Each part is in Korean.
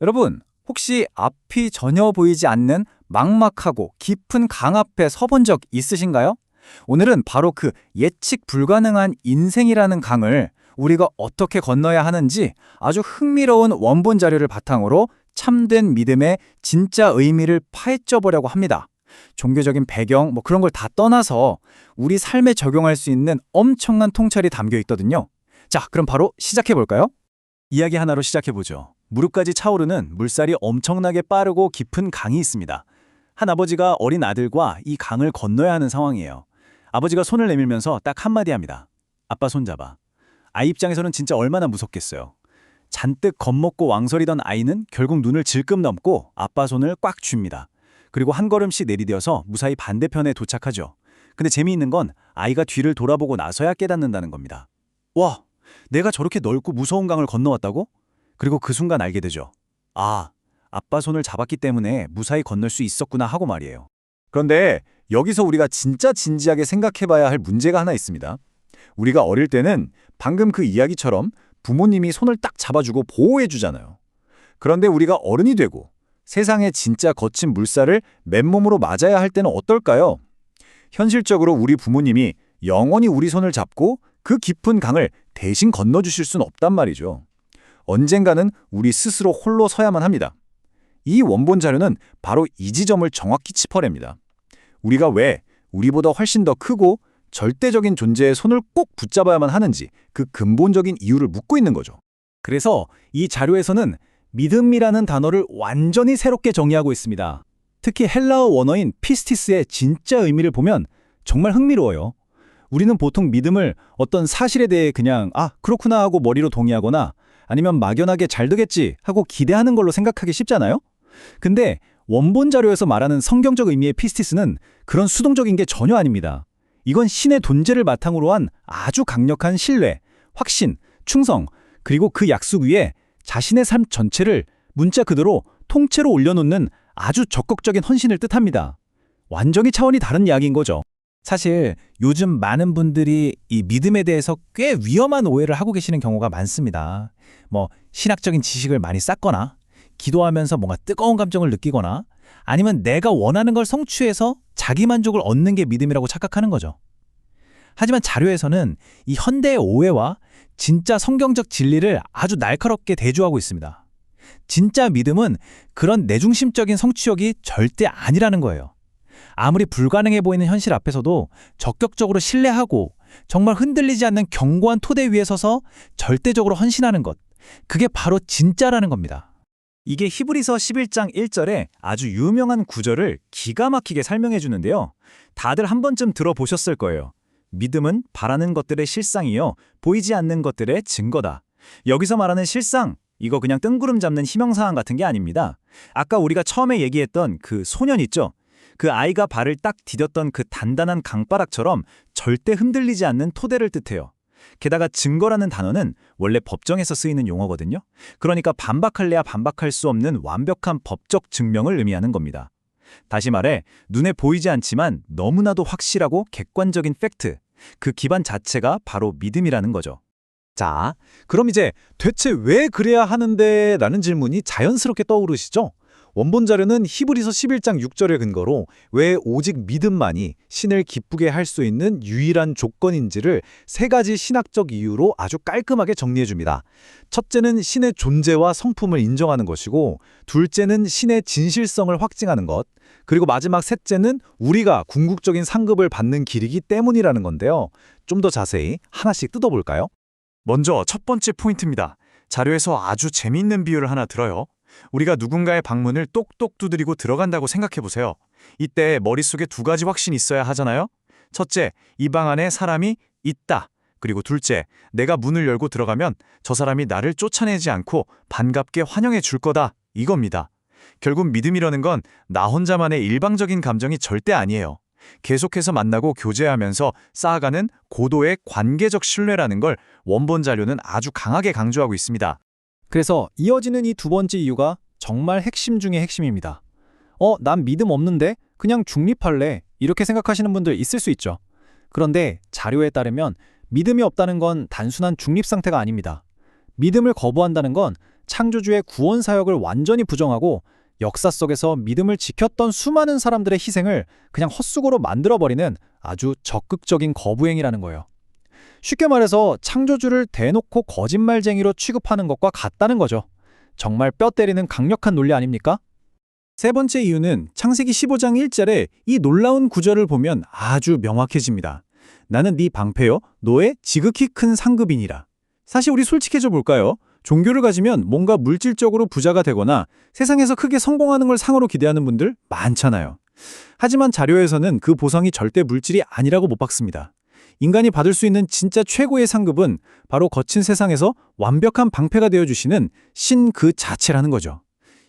여러분, 혹시 앞이 전혀 보이지 않는 막막하고 깊은 강 앞에 서본 적 있으신가요? 오늘은 바로 그 예측 불가능한 인생이라는 강을 우리가 어떻게 건너야 하는지 아주 흥미로운 원본 자료를 바탕으로 참된 믿음의 진짜 의미를 파헤쳐 보려고 합니다. 종교적인 배경, 그런 걸 다 떠나서 우리 삶에 적용할 수 있는 엄청난 통찰이 담겨 있거든요. 자, 그럼 바로 시작해 볼까요? 이야기 하나로 시작해보죠. 무릎까지 차오르는 물살이 엄청나게 빠르고 깊은 강이 있습니다. 한 아버지가 어린 아들과 이 강을 건너야 하는 상황이에요. 아버지가 손을 내밀면서 딱 한마디 합니다. 아빠 손잡아. 아이 입장에서는 진짜 얼마나 무섭겠어요. 잔뜩 겁먹고 왕설이던 아이는 결국 눈을 질끔 넘고 아빠 손을 꽉 쥡니다. 그리고 한 걸음씩 내디뎌서 무사히 반대편에 도착하죠. 근데 재미있는 건 아이가 뒤를 돌아보고 나서야 깨닫는다는 겁니다. 와, 내가 저렇게 넓고 무서운 강을 건너왔다고? 그리고 그 순간 알게 되죠. 아, 아빠 손을 잡았기 때문에 무사히 건널 수 있었구나 하고 말이에요. 그런데 여기서 우리가 진짜 진지하게 생각해봐야 할 문제가 하나 있습니다. 우리가 어릴 때는 방금 그 이야기처럼 부모님이 손을 딱 잡아주고 보호해주잖아요. 그런데 우리가 어른이 되고 세상의 진짜 거친 물살을 맨몸으로 맞아야 할 때는 어떨까요? 현실적으로 우리 부모님이 영원히 우리 손을 잡고 그 깊은 강을 대신 건너주실 수는 없단 말이죠. 언젠가는 우리 스스로 홀로 서야만 합니다. 이 원본 자료는 바로 이 지점을 정확히 짚어냅니다. 우리가 왜 우리보다 훨씬 더 크고 절대적인 존재의 손을 꼭 붙잡아야만 하는지 그 근본적인 이유를 묻고 있는 거죠. 그래서 이 자료에서는 믿음이라는 단어를 완전히 새롭게 정의하고 있습니다. 특히 헬라어 원어인 피스티스의 진짜 의미를 보면 정말 흥미로워요. 우리는 보통 믿음을 어떤 사실에 대해 그냥 그렇구나 하고 머리로 동의하거나 아니면 막연하게 잘 되겠지 하고 기대하는 걸로 생각하기 쉽잖아요? 근데 원본 자료에서 말하는 성경적 의미의 피스티스는 그런 수동적인 게 전혀 아닙니다. 이건 신의 존재를 바탕으로 한 아주 강력한 신뢰, 확신, 충성, 그리고 그 약속 위에 자신의 삶 전체를 문자 그대로 통째로 올려놓는 아주 적극적인 헌신을 뜻합니다. 완전히 차원이 다른 이야기인 거죠. 사실 요즘 많은 분들이 이 믿음에 대해서 꽤 위험한 오해를 하고 계시는 경우가 많습니다. 신학적인 지식을 많이 쌓거나 기도하면서 뭔가 뜨거운 감정을 느끼거나 아니면 내가 원하는 걸 성취해서 자기 만족을 얻는 게 믿음이라고 착각하는 거죠. 하지만 자료에서는 이 현대의 오해와 진짜 성경적 진리를 아주 날카롭게 대조하고 있습니다. 진짜 믿음은 그런 내중심적인 성취욕이 절대 아니라는 거예요. 아무리 불가능해 보이는 현실 앞에서도 적극적으로 신뢰하고 정말 흔들리지 않는 견고한 토대 위에 서서 절대적으로 헌신하는 것, 그게 바로 진짜라는 겁니다. 이게 히브리서 11장 1절에 아주 유명한 구절을 기가 막히게 설명해 주는데요. 다들 한 번쯤 들어보셨을 거예요. 믿음은 바라는 것들의 실상이요, 보이지 않는 것들의 증거다. 여기서 말하는 실상, 이거 그냥 뜬구름 잡는 희망사항 같은 게 아닙니다. 아까 우리가 처음에 얘기했던 그 소년 있죠? 그 아이가 발을 딱 디뎠던 그 단단한 강바닥처럼 절대 흔들리지 않는 토대를 뜻해요. 게다가 증거라는 단어는 원래 법정에서 쓰이는 용어거든요. 그러니까 반박할래야 반박할 수 없는 완벽한 법적 증명을 의미하는 겁니다. 다시 말해 눈에 보이지 않지만 너무나도 확실하고 객관적인 팩트, 그 기반 자체가 바로 믿음이라는 거죠. 자, 그럼 이제 대체 왜 그래야 하는데? 라는 질문이 자연스럽게 떠오르시죠? 원본 자료는 히브리서 11장 6절을 근거로 왜 오직 믿음만이 신을 기쁘게 할 수 있는 유일한 조건인지를 세 가지 신학적 이유로 아주 깔끔하게 정리해줍니다. 첫째는 신의 존재와 성품을 인정하는 것이고, 둘째는 신의 진실성을 확증하는 것, 그리고 마지막 셋째는 우리가 궁극적인 상급을 받는 길이기 때문이라는 건데요. 좀 더 자세히 하나씩 뜯어볼까요? 먼저 첫 번째 포인트입니다. 자료에서 아주 재미있는 비유를 하나 들어요. 우리가 누군가의 방문을 똑똑 두드리고 들어간다고 생각해보세요. 이때 머릿속에 두 가지 확신이 있어야 하잖아요. 첫째, 이 방 안에 사람이 있다. 그리고 둘째, 내가 문을 열고 들어가면 저 사람이 나를 쫓아내지 않고 반갑게 환영해 줄 거다. 이겁니다. 결국 믿음이라는 건 나 혼자만의 일방적인 감정이 절대 아니에요. 계속해서 만나고 교제하면서 쌓아가는 고도의 관계적 신뢰라는 걸 원본 자료는 아주 강하게 강조하고 있습니다. 그래서 이어지는 이 두 번째 이유가 정말 핵심 중의 핵심입니다. 난 믿음 없는데 그냥 중립할래. 이렇게 생각하시는 분들 있을 수 있죠. 그런데 자료에 따르면 믿음이 없다는 건 단순한 중립 상태가 아닙니다. 믿음을 거부한다는 건 창조주의 구원 사역을 완전히 부정하고 역사 속에서 믿음을 지켰던 수많은 사람들의 희생을 그냥 헛수고로 만들어버리는 아주 적극적인 거부행위라는 거예요. 쉽게 말해서 창조주를 대놓고 거짓말쟁이로 취급하는 것과 같다는 거죠. 정말 뼈 때리는 강력한 논리 아닙니까? 세 번째 이유는 창세기 15장 1절에 이 놀라운 구절을 보면 아주 명확해집니다. 나는 네 방패요 너의 지극히 큰 상급이니라. 사실 우리 솔직해져 볼까요? 종교를 가지면 뭔가 물질적으로 부자가 되거나 세상에서 크게 성공하는 걸 상으로 기대하는 분들 많잖아요. 하지만 자료에서는 그 보상이 절대 물질이 아니라고 못 박습니다. 인간이 받을 수 있는 진짜 최고의 상급은 바로 거친 세상에서 완벽한 방패가 되어주시는 신 그 자체라는 거죠.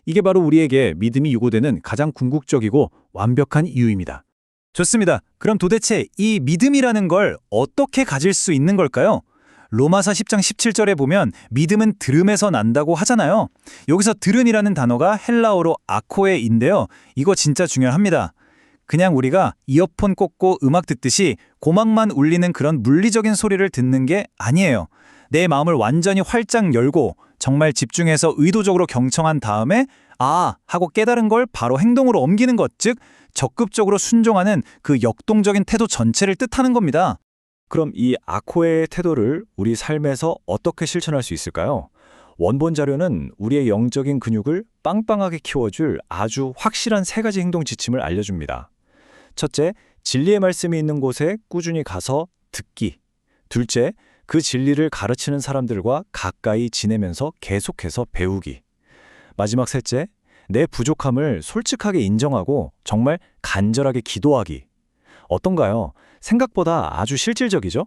이게 바로 우리에게 믿음이 유고되는 가장 궁극적이고 완벽한 이유입니다. 좋습니다. 그럼 도대체 이 믿음이라는 걸 어떻게 가질 수 있는 걸까요? 로마서 10장 17절에 보면 믿음은 들음에서 난다고 하잖아요. 여기서 들음이라는 단어가 헬라어로 아코에인데요. 이거 진짜 중요합니다. 그냥 우리가 이어폰 꽂고 음악 듣듯이 고막만 울리는 그런 물리적인 소리를 듣는 게 아니에요. 내 마음을 완전히 활짝 열고 정말 집중해서 의도적으로 경청한 다음에 하고 깨달은 걸 바로 행동으로 옮기는 것, 즉 적극적으로 순종하는 그 역동적인 태도 전체를 뜻하는 겁니다. 그럼 이 아코의 태도를 우리 삶에서 어떻게 실천할 수 있을까요? 원본 자료는 우리의 영적인 근육을 빵빵하게 키워줄 아주 확실한 3가지 행동 지침을 알려줍니다. 첫째, 진리의 말씀이 있는 곳에 꾸준히 가서 듣기. 둘째, 그 진리를 가르치는 사람들과 가까이 지내면서 계속해서 배우기. 마지막 셋째, 내 부족함을 솔직하게 인정하고 정말 간절하게 기도하기. 어떤가요? 생각보다 아주 실질적이죠?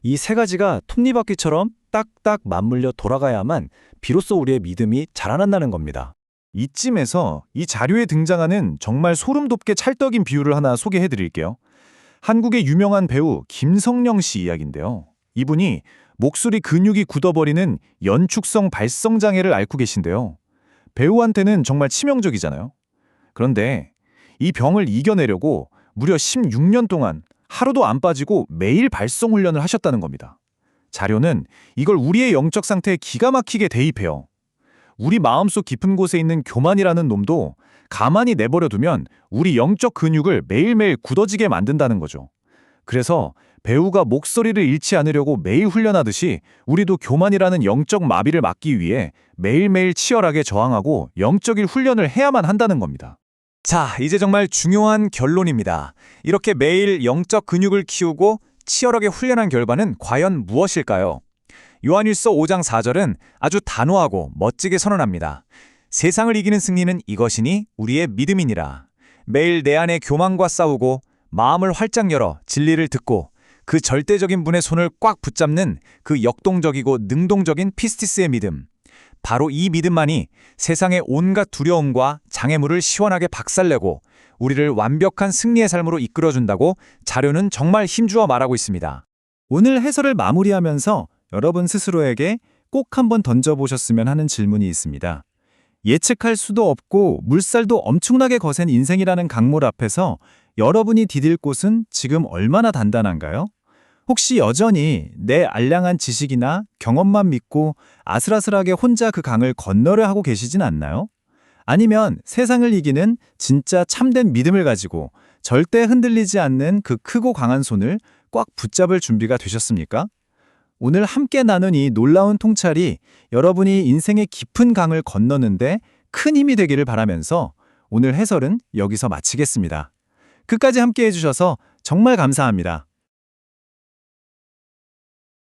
이 3가지가 톱니바퀴처럼 딱딱 맞물려 돌아가야만 비로소 우리의 믿음이 자라난다는 겁니다. 이쯤에서 이 자료에 등장하는 정말 소름 돋게 찰떡인 비유를 하나 소개해 드릴게요. 한국의 유명한 배우 김성령 씨 이야기인데요. 이분이 목소리 근육이 굳어버리는 연축성 발성 장애를 앓고 계신데요. 배우한테는 정말 치명적이잖아요. 그런데 이 병을 이겨내려고 무려 16년 동안 하루도 안 빠지고 매일 발성 훈련을 하셨다는 겁니다. 자료는 이걸 우리의 영적 상태에 기가 막히게 대입해요. 우리 마음속 깊은 곳에 있는 교만이라는 놈도 가만히 내버려두면 우리 영적 근육을 매일매일 굳어지게 만든다는 거죠. 그래서 배우가 목소리를 잃지 않으려고 매일 훈련하듯이 우리도 교만이라는 영적 마비를 막기 위해 매일매일 치열하게 저항하고 영적인 훈련을 해야만 한다는 겁니다. 자, 이제 정말 중요한 결론입니다. 이렇게 매일 영적 근육을 키우고 치열하게 훈련한 결과는 과연 무엇일까요? 요한일서 5장 4절은 아주 단호하고 멋지게 선언합니다. 세상을 이기는 승리는 이것이니 우리의 믿음이니라. 매일 내 안에 교만과 싸우고 마음을 활짝 열어 진리를 듣고 그 절대적인 분의 손을 꽉 붙잡는 그 역동적이고 능동적인 피스티스의 믿음. 바로 이 믿음만이 세상의 온갖 두려움과 장애물을 시원하게 박살내고 우리를 완벽한 승리의 삶으로 이끌어준다고 자료는 정말 힘주어 말하고 있습니다. 오늘 해설을 마무리하면서 여러분 스스로에게 꼭 한번 던져보셨으면 하는 질문이 있습니다. 예측할 수도 없고 물살도 엄청나게 거센 인생이라는 강물 앞에서 여러분이 디딜 곳은 지금 얼마나 단단한가요? 혹시 여전히 내 알량한 지식이나 경험만 믿고 아슬아슬하게 혼자 그 강을 건너려 하고 계시진 않나요? 아니면 세상을 이기는 진짜 참된 믿음을 가지고 절대 흔들리지 않는 그 크고 강한 손을 꽉 붙잡을 준비가 되셨습니까? 오늘 함께 나눈 이 놀라운 통찰이 여러분이 인생의 깊은 강을 건너는데 큰 힘이 되기를 바라면서 오늘 해설은 여기서 마치겠습니다. 끝까지 함께 해주셔서 정말 감사합니다.